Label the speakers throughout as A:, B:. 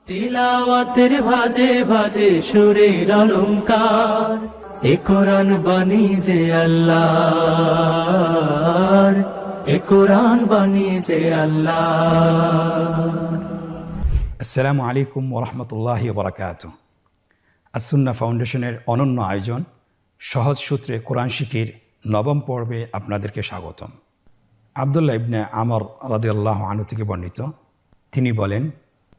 A: তিলাওয়াতের ভাজে ভাজে সুরের অলংকার, এ কোরআন বাণী যে আল্লাহর, এ কোরআন বাণী যে আল্লাহর।
B: আসসালামু আলাইকুম ওরহমতুল্লাহি ওবরাকাতুহু। আসুন্নাহ ফাউন্ডেশনের অনন্য আয়োজন সহজ সূত্রে কোরআন শিখির নবম পর্বে আপনাদেরকে স্বাগতম। আবদুল্লাহ ইবনে আমর রাদিয়াল্লাহু আনহু থেকে বর্ণিত, তিনি বলেন,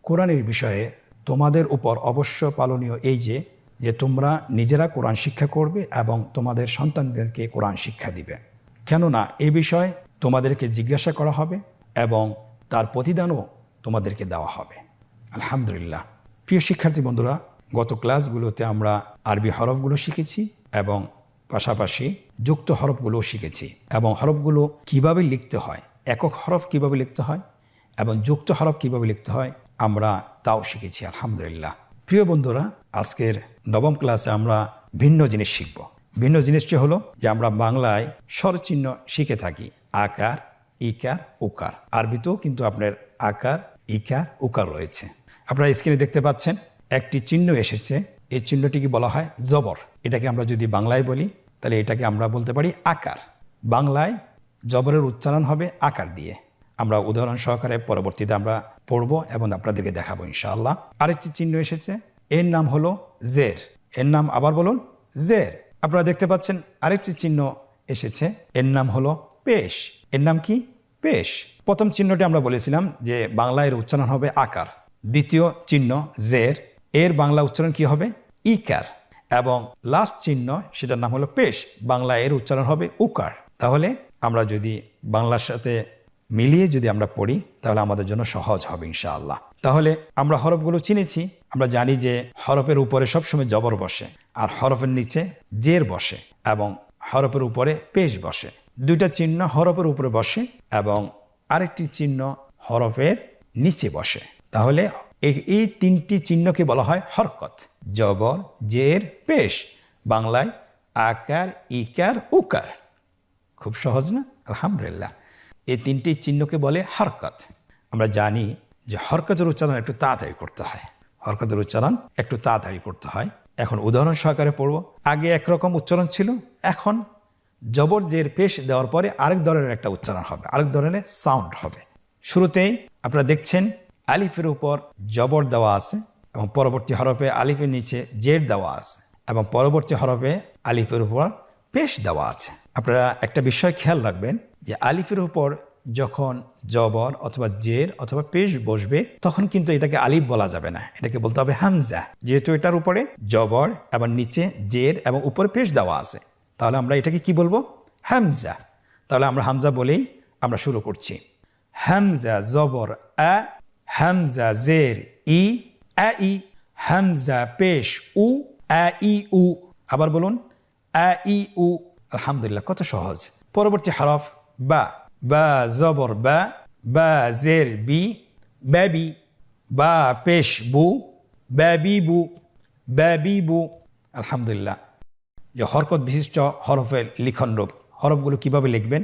B: কোরআনের বিষয়ে তোমাদের উপর অবশ্য পালনীয় এই যে তোমরা নিজেরা কোরআন শিক্ষা করবে এবং তোমাদের সন্তানদেরকে কোরআন শিক্ষা দিবে, কেননা এ বিষয়ে তোমাদেরকে জিজ্ঞাসা করা হবে এবং তার প্রতিদানও তোমাদেরকে দেওয়া হবে। আলহামদুলিল্লাহ। প্রিয় শিক্ষার্থী বন্ধুরা, গত ক্লাসগুলোতে আমরা আরবি হরফগুলো শিখেছি এবং পাশাপাশি যুক্ত হরফগুলোও শিখেছি এবং হরফগুলো কিভাবে লিখতে হয়, একক হরফ কিভাবে লিখতে হয় এবং যুক্ত হরফ কিভাবে লিখতে হয় আমরা তাও শিখেছি। আলহামদুলিল্লাহ। প্রিয় বন্ধুরা, আজকের নবম ক্লাসে আমরা ভিন্ন জিনিস শিখব। ভিন্ন জিনিসটি হলো যে আমরা বাংলায় স্বরচিহ্ন শিখে থাকি, আকার, ইকার, উকার। আরবিতেও কিন্তু আপনার আকার, ইকার, উকার রয়েছে। আপনারা স্ক্রিনে দেখতে পাচ্ছেন একটি চিহ্ন এসেছে, এই চিহ্নটিকে বলা হয় জবর। এটাকে আমরা যদি বাংলায় বলি তাহলে এটাকে আমরা বলতে পারি আকার। বাংলায় জবরের উচ্চারণ হবে আকার দিয়ে। আমরা উদাহরণ সহকারে পরবর্তীতে আমরা পড়ব এবং আপনাদেরকে দেখাবো ইনশাআল্লাহ। আরেকটি চিহ্ন এসেছে, এর নাম হলো জের। এর নাম আবার বলুন, জের। আপনারা দেখতে পাচ্ছেন আরেকটি চিহ্ন এসেছে, এর নাম হলো পেশ। এর নাম কি? পেশ। প্রথম চিহ্নটি আমরা বলেছিলাম যে বাংলায় উচ্চারণ হবে আকার। দ্বিতীয় চিহ্ন জের, এর বাংলা উচ্চারণ কি হবে? ইকার। এবং লাস্ট চিহ্ন সেটার নাম হলো পেশ, বাংলা এর উচ্চারণ হবে উকার। তাহলে আমরা যদি বাংলার সাথে মিলিয়ে যদি আমরা পড়ি তাহলে আমাদের জন্য সহজ হবে ইনশাআল্লাহ। তাহলে আমরা হরফগুলো চিনেছি। আমরা জানি যে হরফের উপরে সবসময় জবর বসে আর হরফের নিচে জের বসে এবং হরফের উপরে পেশ বসে। দুইটা চিহ্ন হরফের উপরে বসে এবং আরেকটি চিহ্ন হরফের নিচে বসে। তাহলে এই তিনটি চিহ্নকে বলা হয় হরকত, জবর, জের, পেশ। বাংলায় আকার, ইকার, উকার। খুব সহজ না? আলহামদুলিল্লাহ। এই তিনটি চিহ্নকে বলে হরকত। আমরা জানি যে হরকতের উচ্চারণ একটু তাড়াতাড়ি করতে হয়, হরকতের উচ্চারণ একটু তাড়াতাড়ি করতে হয়। এখন উদাহরণ সহকারে পড়ব। আগে একরকম উচ্চারণ ছিল, এখন জবর, জের, পেশ দেওয়ার পরে আরেক ধরনের একটা উচ্চারণ হবে, আরেক ধরনের সাউন্ড হবে। শুরুতেই আপনারা দেখছেন আলিফের উপর জবর দেওয়া আছে এবং পরবর্তী হরফে আলিফের নিচে জের দেওয়া আছে এবং পরবর্তী হরফে আলিফের উপর পেশ দেওয়া আছে। আপনারা একটা বিষয় খেয়াল রাখবেন যে আলিফের উপর যখন জবর অথবা জের অথবা পেশ বসবে তখন কিন্তু এটাকে আলিফ বলা যাবে না, এটাকে বলতে হবে হামজা। যেহেতু এটার উপরে জবর এবং নিচে জের এবং উপরে পেশ দেওয়া আছে, তাহলে আমরা এটাকে কি বলবো? হামজা। তাহলে আমরা হামজা বলেই আমরা শুরু করছি। হামজা জবর আ, হামজা জের ই, আ ই। হামজা পেশ উ, আ ই উ। আবার বলুন, আ ই উ। আলহামদুলিল্লাহ, কত সহজ। পরবর্তী হরফ বা, বা জবর বা, বা জের বি, বাবি। বা পেশ বু, বাবি বু, বাবি বু। আলহামদুলিল্লাহ। যে হরকত বিশিষ্ট হরফের লিখন রূপ, হরফগুলো কিভাবে লিখবেন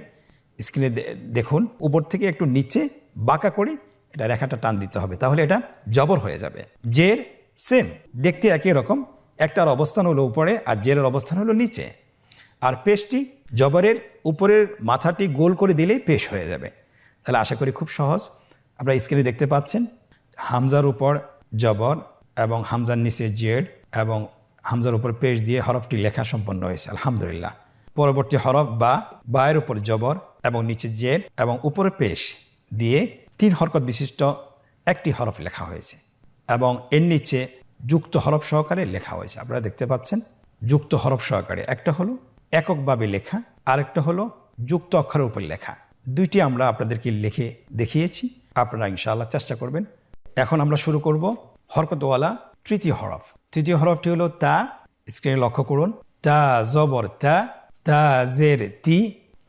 B: স্ক্রিনে দেখুন। উপর থেকে একটু নিচে বাঁকা করে এটা রেখাটা টান দিতে হবে, তাহলে এটা জবর হয়ে যাবে। জের সেম, দেখতে একই রকম, একটার অবস্থান হলো উপরে আর জেরের অবস্থান হলো নিচে। আর পেশটি জবরের উপরের মাথাটি গোল করে দিলেই পেশ হয়ে যাবে। তাহলে আশা করি খুব সহজ। আপনারা স্ক্রিনে দেখতে পাচ্ছেন হামজার উপর জবর এবং হামজার নিচে জেড এবং হামজার উপর পেশ দিয়ে হরফটি লেখা সম্পন্ন হয়েছে। আলহামদুলিল্লাহ। পরবর্তী হরফ বা, বায়ের উপর জবর এবং নিচে জেড এবং উপরে পেশ দিয়ে 3 হরকত বিশিষ্ট একটি হরফ লেখা হয়েছে এবং এর নিচে যুক্ত হরফ সহকারে লেখা হয়েছে। আপনারা দেখতে পাচ্ছেন যুক্ত হরফ সহকারে, একটা হলো এককভাবে লেখা, আরেকটা হলো যুক্ত অক্ষরের উপর লেখা। দুইটি আমরা আপনাদেরকে লিখে দেখিয়েছি, আপনারা ইনশাআল্লাহ চেষ্টা করবেন। এখন আমরা শুরু করব হরকতওয়ালা তৃতীয় হরফ। তৃতীয় হরফটি হলো তা। স্ক্রিনে লক্ষ্য করুন, তা জবর তা, তা জের তি,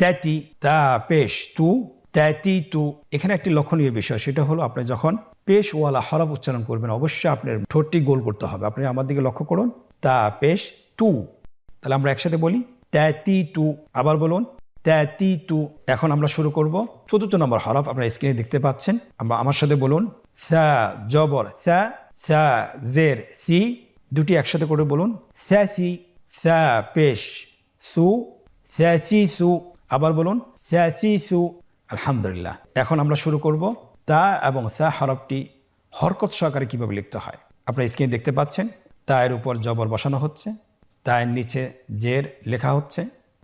B: তাতি। তা পেশ তু, তাতি তু। এখানে একটি লক্ষণীয় বিষয়, সেটা হলো আপনি যখন পেশওয়ালা হরফ উচ্চারণ করবেন অবশ্যই আপনার ঠোঁটটি গোল করতে হবে। আপনি আমার দিকে লক্ষ্য করুন, তা পেশ তু। তাহলে আমরা একসাথে বলি, তাতি তু। আবার বলুন, তাতি তু। এখন আমরা শুরু করব চতুর্থ নম্বর হরফ। আপনারা স্ক্রিনে দেখতে পাচ্ছেন, আমরা আমার সাথে বলুন, সা জবর সা, সা জের সি, দুটি একসাথে করে বলুন। স্যাসি, সা পেশ সু, স্যাসি সু। আবার বলুন স্যাসি সু। আলহামদুলিল্লাহ। এখন আমরা শুরু করব তা এবং সা হরফটি হরকত সহকারে কিভাবে লিখতে হয়। আপনারা স্ক্রিনে দেখতে পাচ্ছেন, তায়ের উপর জবর বসানো হচ্ছে, তায়ের নিচে জের লেখা হচ্ছে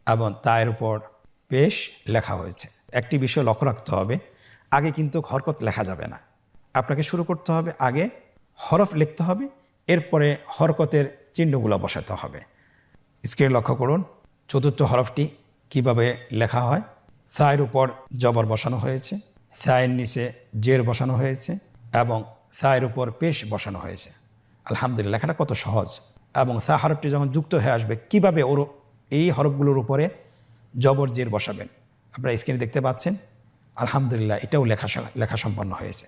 B: এবং তায়ের উপর পেশ লেখা হয়েছে। একটি বিষয় লক্ষ্য রাখতে হবে, আগে কিন্তু হরকত লেখা যাবে না। আপনাকে শুরু করতে হবে, আগে হরফ লিখতে হবে, এরপরে হরকতের চিহ্নগুলো বসাতে হবে। স্ক্রিনে লক্ষ্য করুন চতুর্থ হরফটি কিভাবে লেখা হয়। সায়ের উপর জবর বসানো হয়েছে, সায়ের নিচে জের বসানো হয়েছে এবং সায়ের উপর পেশ বসানো হয়েছে। আলহামদুলিল্লাহ, লেখাটা কত সহজ। এবং সা হরফটি যখন যুক্ত হয়ে আসবে, কিভাবে ওর এই হরফগুলোর উপরে জবর জের বসাবেন আপনারা স্ক্রিনে দেখতে পাচ্ছেন। আলহামদুলিল্লাহ, এটাও লেখা সম্পন্ন হয়েছে।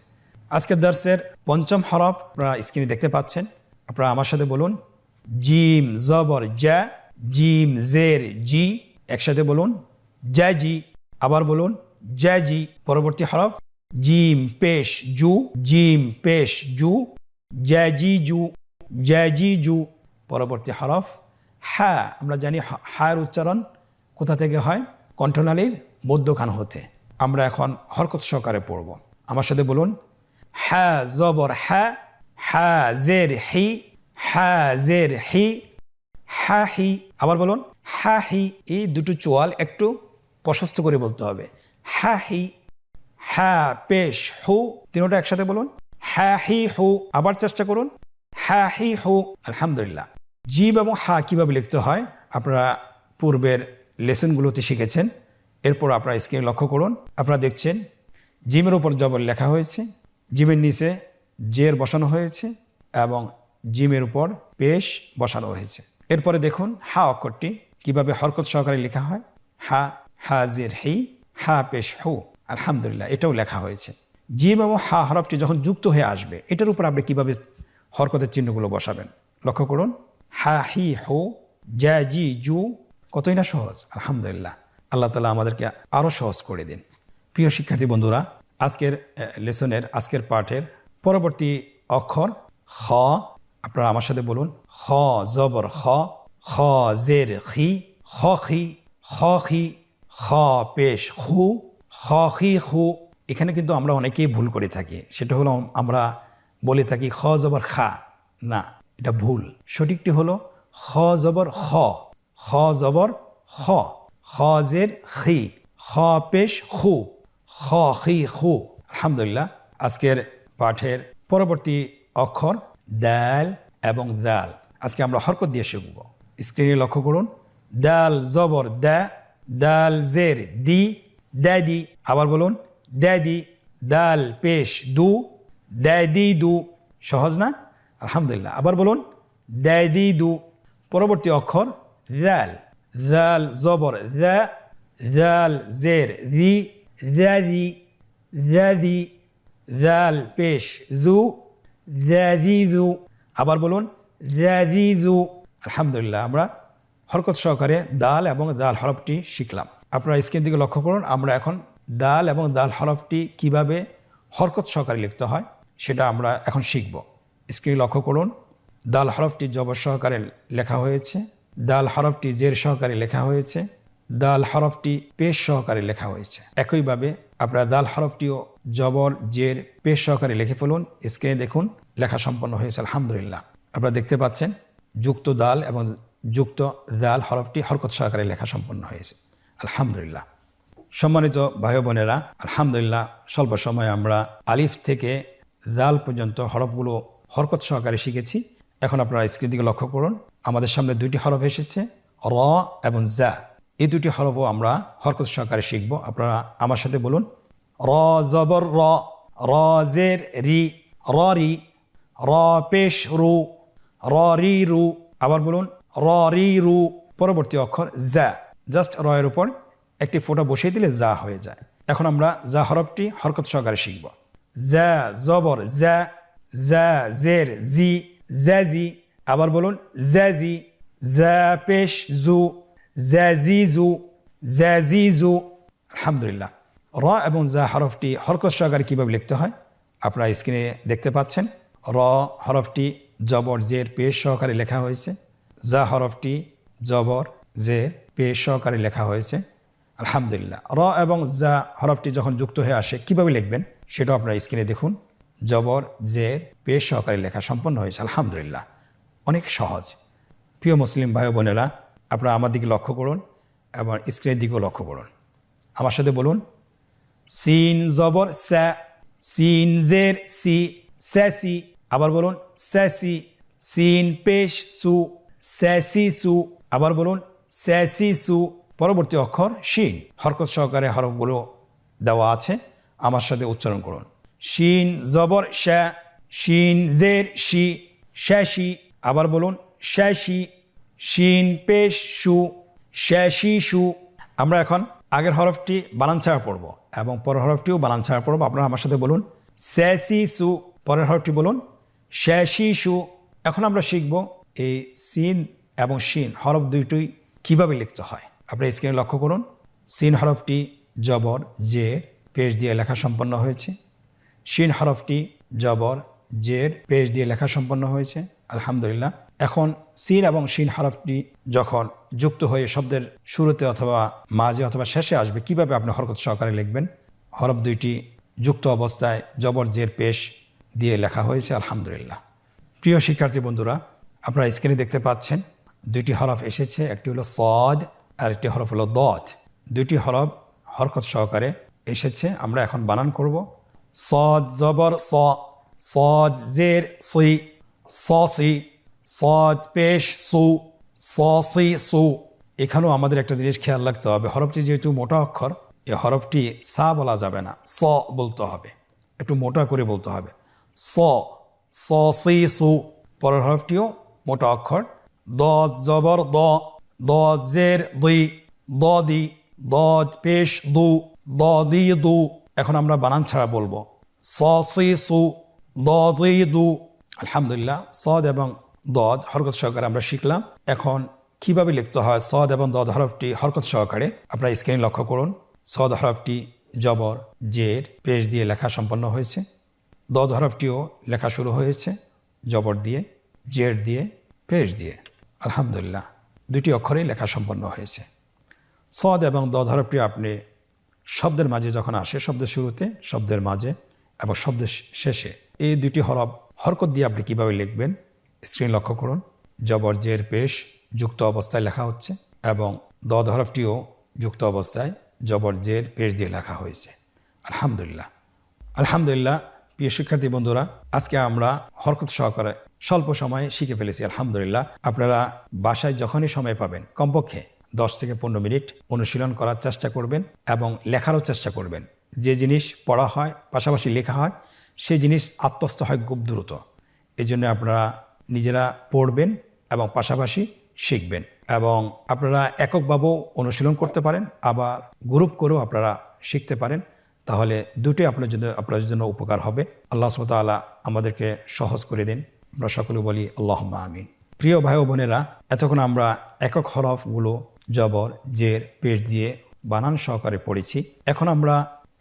B: আজকের দার্সের পঞ্চম হরফ আপনারা স্ক্রিনে দেখতে পাচ্ছেন। আপনারা আমার সাথে বলুন জিম জবর জা, জিম জের জি। একসাথে বলুন জাজি। আবার বলুন জাজি। পরবর্তী হরফ জিম পেশ জু, জিম পেশ জু, জাজি জু, জাজি জু। পরবর্তী হরফ হা। আমরা জানি হার উচ্চারণ কোথা থেকে হয়? কণ্ঠনালীর মধ্যখান হতে। আমরা এখন হরকত সহকারে পড়ব। আমার সাথে বলুন হা জবর হা, হা জের হি, হা জের হি, হা হি। আবার বলুন হা হি। এই দুটো চোয়াল একটু প্রশস্ত করে বলতে হবে। হা হি, হা পেশ হু। তিনটা একসাথে বলুন হা হি হু। আবার চেষ্টা করুন হা হি হু। আলহামদুলিল্লাহ। জিম এবং হা কিভাবে লিখতে হয় আপনারা পূর্বের লেসনগুলোতে শিখেছেন। এরপর আপনারা স্ক্রিনে লক্ষ্য করুন। আপনারা দেখছেন জিমের উপর জবর লেখা হয়েছে, জিমের নিচে জের বসানো হয়েছে এবং জিমের উপর পেশ বসানো হয়েছে। এরপরে দেখুন হা অক্ষরটি কিভাবে হরকত সহকারে লেখা হয়। হা, হা জের হি, হা পেশ হু। আলহামদুলিল্লাহ, এটাও লেখা হয়েছে। জিম এবং হা হরফটি যখন যুক্ত হয়ে আসবে, এটার উপর আপনি কিভাবে হরকতের চিহ্নগুলো বসাবেন লক্ষ্য করুন। হা হি হু, জা জি জু। কতই না সহজ। আলহামদুলিল্লাহ, আল্লাহ তাআলা আমাদেরকে আরও সহজ করে দিন। প্রিয় শিক্ষার্থী বন্ধুরা, আজকের লেসনের আজকের পাঠের পরবর্তী অক্ষর খ। আপনারা আমার সাথে বলুন খ জবর খ, খ জের খি, খ খি, খ খি, খ পেশ খু, খ খি খু। এখানে কিন্তু আমরা অনেকেই ভুল করে থাকি। সেটা হলো আমরা বলে থাকি খ জবর খা। না, এটা ভুল। সঠিকটি হলো খ জবর খ, খ জবর খ, খ জের খি, খ পেশ খু, খ খি খু। আলহামদুলিল্লাহ, আজকের পাঠের পরবর্তী অক্ষর দাল এবং দাল। আজকে আমরা হরকত দিয়ে শিখব। স্ক্রিনে লক্ষ্য করুন দাল জবর দা, দাল জের দি, দাদি। আবার বলুন দাদি। দাল পেশ দু, দাদি দু। সহজ না? আলহামদুলিল্লাহ। আবার বলুন দাদি দু। পরবর্তী অক্ষর দাল, দাল জবর দা, দাল জের দি, দাদি, দাদি। দাল পেশ জু, দাদি জু। আবার বলুন দাদি জু। আলহামদুলিল্লাহ, আমরা হরকত সহকারে দাল এবং দাল হরফটি শিখলাম। আপনারা স্ক্রিন দিকে লক্ষ্য করুন। আমরা এখন দাল এবং দাল হরফটি কিভাবে হরকত সহকারে লিখতে হয় সেটা আমরা এখন শিখব। স্ক্রিনে লক্ষ্য করুন দাল হরফটি জবর সহকারে লেখা হয়েছে, দাল হরফটি জের সহকারে লেখা হয়েছে, দাল হরফটি পেশ সহকারে লেখা হয়েছে। একইভাবে আপনারা দাল হরফটিও জবর জের পেশ সহকারে লিখে ফেলুন। স্ক্রিনে দেখুন লেখা সম্পন্ন হয়েছে। আলহামদুলিল্লাহ, আপনারা দেখতে পাচ্ছেন যুক্ত দাল এবং যুক্ত দাল হরফটি হরকত সহকারে লেখা সম্পন্ন হয়েছে। আলহামদুলিল্লাহ। সম্মানিত ভাই বোনেরা, আলহামদুলিল্লাহ স্বল্প সময়ে আমরা আলিফ থেকে দাল পর্যন্ত হরফগুলো হরকত সহকারে শিখেছি। এখন আপনারা স্ক্রিন দিকে লক্ষ্য করুন। আমাদের সামনে দুইটি হরফ এসেছে র এবং জা। এই দুটি হরফও আমরা হরকত সহকারে শিখব। আপনারা আমার সাথে বলুন র জবর র, র জের রি, র রি, র পেশ রু, র রি রু। আবার বলুন র রি রু। পরবর্তী অক্ষর জা। জাস্ট র এর উপর একটি ফোঁটা বসিয়ে দিলে জা হয়ে যায়। এখন আমরা জা হরফটি হরকত সহকারে শিখব। জা জবর জা, জা জের জি, জাজি। আবার বলুন জাজি। জা পেশ জু, জাজিজু, জাজিজু। আলহামদুলিল্লাহ। র এবং জা হরফটি হরকত সহকারে কিভাবে লিখতে হয় আপনারা স্ক্রিনে দেখতে পাচ্ছেন। র হরফটি জবর জের পেশ সহকারে লেখা হয়েছে। জা হরফটি জবর জের পেশ সহকারে লেখা হয়েছে। আলহামদুলিল্লাহ। র এবং জা হরফটি যখন যুক্ত হয়ে আসে কিভাবে লিখবেন সেটাও আপনারা স্ক্রিনে দেখুন। জবর জের পেশ সহকারে লেখা সম্পন্ন হয়েছে। আলহামদুলিল্লাহ, অনেক সহজ। প্রিয় মুসলিম ভাই বোনেরা, আপনারা আমার দিকে লক্ষ্য করুন এবং স্ক্রিনের দিকেও লক্ষ্য করুন। আমার সাথে বলুন, সিন জবর সা, সিন জের সি, স্যাসি। আবার বলুন স্যাসি। সিন পেশ সু, স্যাসি সু। আবার বলুন স্যাসি সু। পরবর্তী অক্ষর শিন, হরকত সহকারে হরফগুলো দেওয়া আছে, আমার সাথে উচ্চারণ করুন। শিন জবর শা, শিন জের শি, শ্যাশি। আবার বলুন শ্যাশি। শিন পেশ সু, শ্যাশি সু। আমরা এখন আগের হরফটি বানান ছাড়া পড়ব এবং পরের হরফটিও বানান ছাড়া পড়ব। আপনারা আমার সাথে বলুন স্যাসি সু। পরের হরফটি বলুন শ্যাশি সু। এখন আমরা শিখব এই সিন এবং শিন হরফ দুইটি কিভাবে লিখতে হয়। আপনি স্ক্রিনে লক্ষ্য করুন। সিন হরফটি জবর জের পেশ দিয়ে লেখা সম্পন্ন হয়েছে। শিন হরফটি জবর জের পেশ দিয়ে লেখা সম্পন্ন হয়েছে। আলহামদুলিল্লাহ। এখন সিন এবং শিন হরফটি যখন যুক্ত হয়ে শব্দের শুরুতে অথবা মাঝে অথবা শেষে আসবে, কিভাবে আপনি হরকত সহকারে লিখবেন। হরফ দুইটি যুক্ত অবস্থায় জবর জের পেশ দিয়ে লেখা হয়েছে। আলহামদুলিল্লাহ। প্রিয় শিক্ষার্থী বন্ধুরা, আপনারা স্ক্রিনে দেখতে পাচ্ছেন দুইটি হরফ এসেছে। একটি হলো সদ আর একটি হরফ হলো দত। দুইটি হরফ হরকত সহকারে এসেছে। আমরা এখন বানান করব। সদ জবর স, সদ জের সি, সি। সদ পেশ সু, সি সু। এখানেও আমাদের একটা জিনিস খেয়াল রাখতে হবে, হরফটি যেহেতু মোটা অক্ষর, এই হরফটি সা বলা যাবে না, স বলতে হবে, একটু মোটা করে বলতে হবে। স, সি সু। পরের হরফটিও মোটা অক্ষর। দদ জবর দ, দদ জের দুই, দি। দদ পেশ দু, দি দু। এখন আমরা বানান ছাড়া বলবো সি সু, দি দু। আলহামদুলিল্লাহ। সদ এবং দদ হরকত সহকারে আমরা শিখলাম। এখন কিভাবে লিখতে হয় সদ এবং দদ হরফটি হরকত সহকারে, আপনারা স্ক্রিনে লক্ষ্য করুন। সদ হরফটি জবর জের পেশ দিয়ে লেখা সম্পন্ন হয়েছে। দদ হরফটিও লেখা শুরু হয়েছে জবর দিয়ে, জের দিয়ে, পেশ দিয়ে। আলহামদুলিল্লাহ, দুটি অক্ষরেই লেখা সম্পন্ন হয়েছে। সদ এবং দদ হরফটি আপনি শব্দের মাঝে যখন আসে, শব্দের শুরুতে, শব্দের মাঝে এবং শব্দের শেষে, এই দুটি হরফ হরকত দিয়ে আপনি কিভাবে লিখবেন স্ক্রিন লক্ষ্য করুন। জবর জের পেশ যুক্ত অবস্থায় লেখা হচ্ছে এবং দদ হরফটিও যুক্ত অবস্থায় জবর জের পেশ দিয়ে লেখা হয়েছে। আলহামদুলিল্লাহ। আলহামদুলিল্লাহ। প্রিয় শিক্ষার্থী বন্ধুরা, আজকে আমরা হরকত সহকারে স্বল্প সময়ে শিখে ফেলেছি। আলহামদুলিল্লাহ। আপনারা বাসায় যখনই সময় পাবেন কমপক্ষে 10 থেকে 15 মিনিট অনুশীলন করার চেষ্টা করবেন এবং লেখারও চেষ্টা করবেন। যে জিনিস পড়া হয় পাশাপাশি লেখা হয়, সেই জিনিস আত্মস্থ হয় খুব দ্রুত। এই জন্য আপনারা নিজেরা পড়বেন এবং পাশাপাশি শিখবেন এবং আপনারা এককভাবেও অনুশীলন করতে পারেন, আবার গ্রুপ করেও আপনারা শিখতে পারেন। তাহলে দুটোই আপনার জন্য উপকার হবে। আল্লাহ সুবহানাহু ওয়া তাআলা আমাদেরকে সহজ করে দিন। আমরা সকলে বলি আল্লাহুম্মা আমিন। প্রিয় ভাই ও বোনেরা, এতক্ষণ আমরা একক হরফগুলো জবর জের পেশ দিয়ে বানান সহকারে পড়েছি। এখন আমরা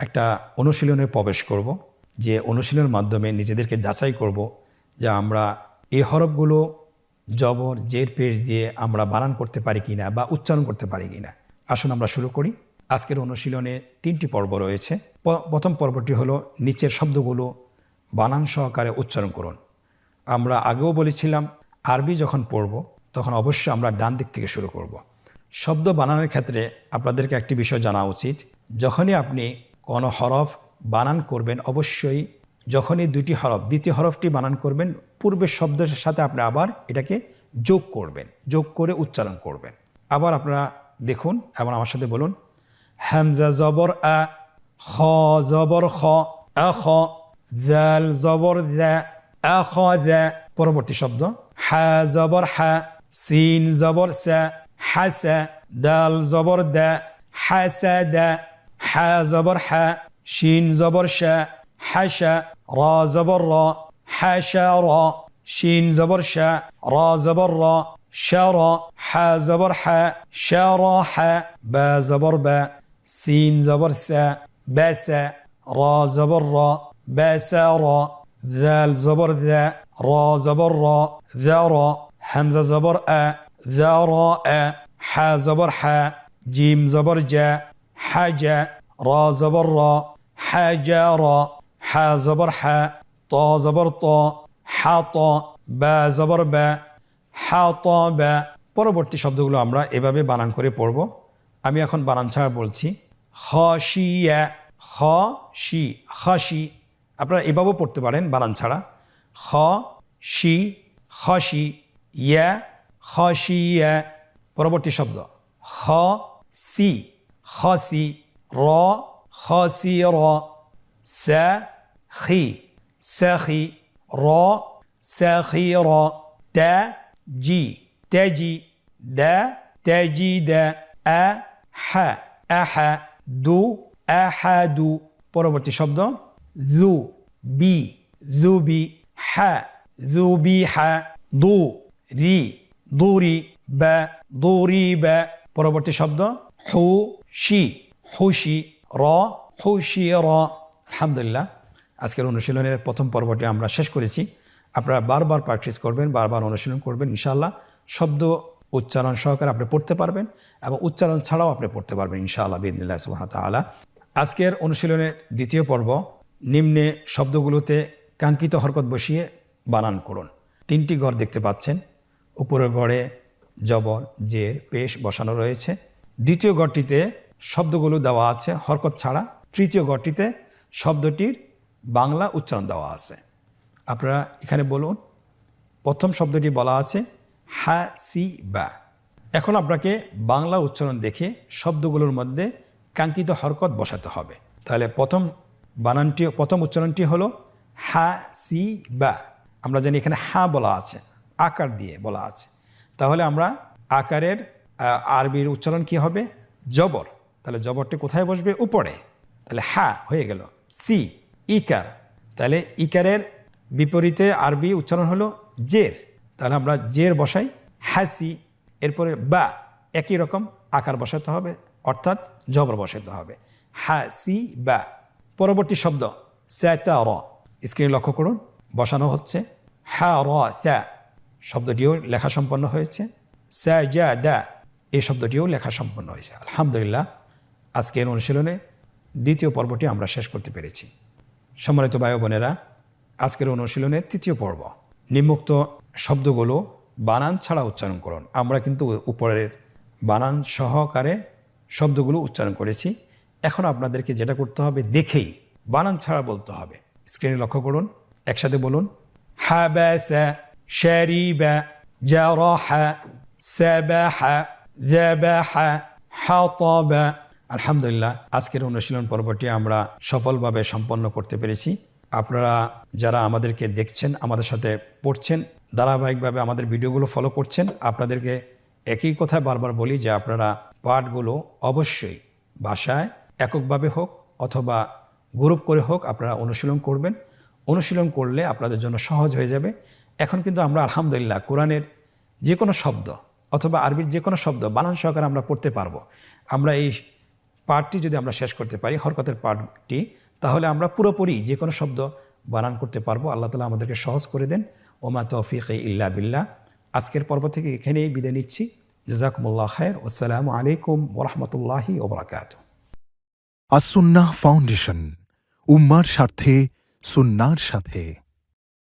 B: একটা অনুশীলনে প্রবেশ করব, যে অনুশীলনের মাধ্যমে নিজেদেরকে যাচাই করব যে আমরা এই হরফগুলো জবর জের পেশ দিয়ে আমরা বানান করতে পারি কিনা বা উচ্চারণ করতে পারি কিনা। আসুন আমরা শুরু করি। আজকের অনুশীলনে 3টি পর্ব রয়েছে। প্রথম পর্বটি হলো নিচের শব্দগুলো বানান সহকারে উচ্চারণ করুন। আমরা আগেও বলেছিলাম আরবি যখন পড়ব তখন অবশ্যই আমরা ডান দিক থেকে শুরু করব। শব্দ বানানের ক্ষেত্রে আপনাদেরকে একটি বিষয় জানা উচিত, যখনই আপনি কোনো হরফ বানান করবেন অবশ্যই যখনই দুটি হরফ দ্বিতীয় হরফটি বানান করবেন পূর্বের শব্দের সাথে আপনি আবার এটাকে যোগ করবেন, যোগ করে উচ্চারণ করবেন। আবার আপনারা দেখুন এবং আমার সাথে বলুন হামজা জবর আ, খ জবর খ, আখ, জাল জবর দা, আখ দা। পরবর্তী শব্দ হা জবর হা, সিন জবর সা, হাসা, দাল জবর দা, হাসা দা, হা জবর হা, শিন জবর শা, হাসা, রা জবর রা, হাসা রা, শিন জবর শা, রা জবর রা, শারা, হা জবর হা, শারা হা, বা জবর বা, সিন জবর সা, বাসা, রা জবর রা, বাসা রা, দাল জবর দা, র জবর র, দা র, হামজা জবর আ, দা র আ, হা জবর হা, জিম জবর জা, হা জা, র জবর র, হা জা র, হা জবর হা, ত জবর ত, হা ত, বা জবর বা, হা ত বা। পরবর্তী শব্দগুলো আমরা এভাবে বানান করে পড়ব। আমি এখন বানান ছাড়া বলছি। খাশিয়া, খাশি, খাশি। আপনারা এভাবেও পড়তে পারেন বানান ছাড়া। খাশি, খাশি, ইয়া, খাশিয়া। পরবর্তী শব্দ খাসি, খাসি, র, খাসির, সাখি, সাখি, র, সাখির, তাজি, তাজি, দা, তাজিদা, আহা, আহা, দু, আহাদু। পরবর্তী শব্দ জু, বি, জুবি, হা, জুবিহা, দু, রি, দুরি, বা, দুরিবা। পরবর্তী শব্দ হুশি, হুশি, র, হুশির। আলহামদুলিল্লাহ, আজকের অনুশীলনের প্রথম পর্বটি আমরা শেষ করেছি। আপনারা বারবার প্র্যাকটিস করবেন, বারবার অনুশীলন করবেন। ইনশাআল্লাহ শব্দ উচ্চারণ সহকারে আপনি পড়তে পারবেন এবং উচ্চারণ ছাড়াও আপনি পড়তে পারবেন ইনশাআল্লাহ বিইذনিল্লাহ সুবহানাহু ওয়া তাআলা। আজকের অনুশীলনের দ্বিতীয় পর্ব, নিম্নে শব্দগুলোতে কাঙ্ক্ষিত হরকত বসিয়ে বানান করুন। 3টি ঘর দেখতে পাচ্ছেন। উপরের ঘরে জবর, জের, পেশ বসানো রয়েছে। দ্বিতীয় ঘরটিতে শব্দগুলো দেওয়া আছে হরকত ছাড়া। তৃতীয় ঘরটিতে শব্দটির বাংলা উচ্চারণ দেওয়া আছে। আপনারা এখানে বলুন। প্রথম শব্দটি বলা আছে হাসিবা। এখন আপনাকে বাংলা উচ্চারণ দেখে শব্দগুলোর মধ্যে কাঙ্ক্ষিত হরকত বসাতে হবে। তাহলে প্রথম উচ্চারণটি হলো হাসিবা। আমরা জানি এখানে হা বলা আছে, আকার দিয়ে বলা আছে। তাহলে আমরা আকারের আরবির উচ্চারণ কি হবে? জবর। তাহলে জবরটি কোথায় বসবে? উপরে। তাহলে হা হয়ে গেল। সি, ইকার। তাহলে ইকারের বিপরীতে আরবি উচ্চারণ হলো জের। তাহলে আমরা জের বসাই, হাসি। এরপরে বা, একই রকম আকার বসাতে হবে, অর্থাৎ জবর বসাতে হবে, হাসি বা। পরবর্তী শব্দ সাতার। স্ক্রিনে লক্ষ্য করুন, বসানো হচ্ছে। হা র তা, শব্দটিও লেখা সম্পন্ন হয়েছে। সাজাদা, এই শব্দটিও লেখা সম্পন্ন হয়েছে। আলহামদুলিল্লাহ, আজকের অনুশীলনে দ্বিতীয় পর্বটি আমরা শেষ করতে পেরেছি। সম্মানিত ভাই বোনেরা, আজকের অনুশীলনের তৃতীয় পর্ব, নিম্নোক্ত শব্দগুলো বানান ছাড়া উচ্চারণ করুন। আমরা কিন্তু উপরের বানান সহকারে শব্দগুলো উচ্চারণ করেছি। এখন আপনাদেরকে যেটা করতে হবে, দেখেই বানান ছাড়া বলতে হবে। স্ক্রিনে লক্ষ্য করুন, একসাথে বলুন। হাবাসা, শারিবা, জারাহা, সাবাহা, যাবাহা, হাতাবা। আলহামদুলিল্লাহ, আজকের অনুশীলন পর্বটি আমরা সফলভাবে সম্পন্ন করতে পেরেছি। আপনারা যারা আমাদেরকে দেখছেন, আমাদের সাথে পড়ছেন, ধারাবাহিকভাবে আমাদের ভিডিওগুলো ফলো করছেন, আপনাদেরকে একই কথা বারবার বলি যে আপনারা পাঠগুলো অবশ্যই বাসায় এককভাবে হোক অথবা গ্রুপ করে হোক আপনারা অনুশীলন করবেন। অনুশীলন করলে আপনাদের জন্য সহজ হয়ে যাবে। এখন কিন্তু আমরা আলহামদুলিল্লাহ কোরআনের যে কোনো শব্দ অথবা আরবির যে কোনো শব্দ বানান সহকারে আমরা পড়তে পারবো। আমরা এই পাঠটি যদি আমরা শেষ করতে পারি, হরকতের পাঠটি, তাহলে আমরা পুরোপুরি যে কোনো শব্দ বানান করতে পারবো। আল্লাহ তাআলা আমাদেরকে সহজ করে দেন। ওমা তৌফিক ইল্লা বিল্লাহ। আজকের পর্ব থেকে এখানেই বিদায় নিচ্ছি। জাযাকুমুল্লাহ খায়র। আসসালামু আলাইকুম ওয়া রাহমাতুল্লাহি ওয়া বারাকাতুহু।
C: আস-সুন্নাহ ফাউন্ডেশন, উম্মার স্বার্থে সুন্নাহর সাথে।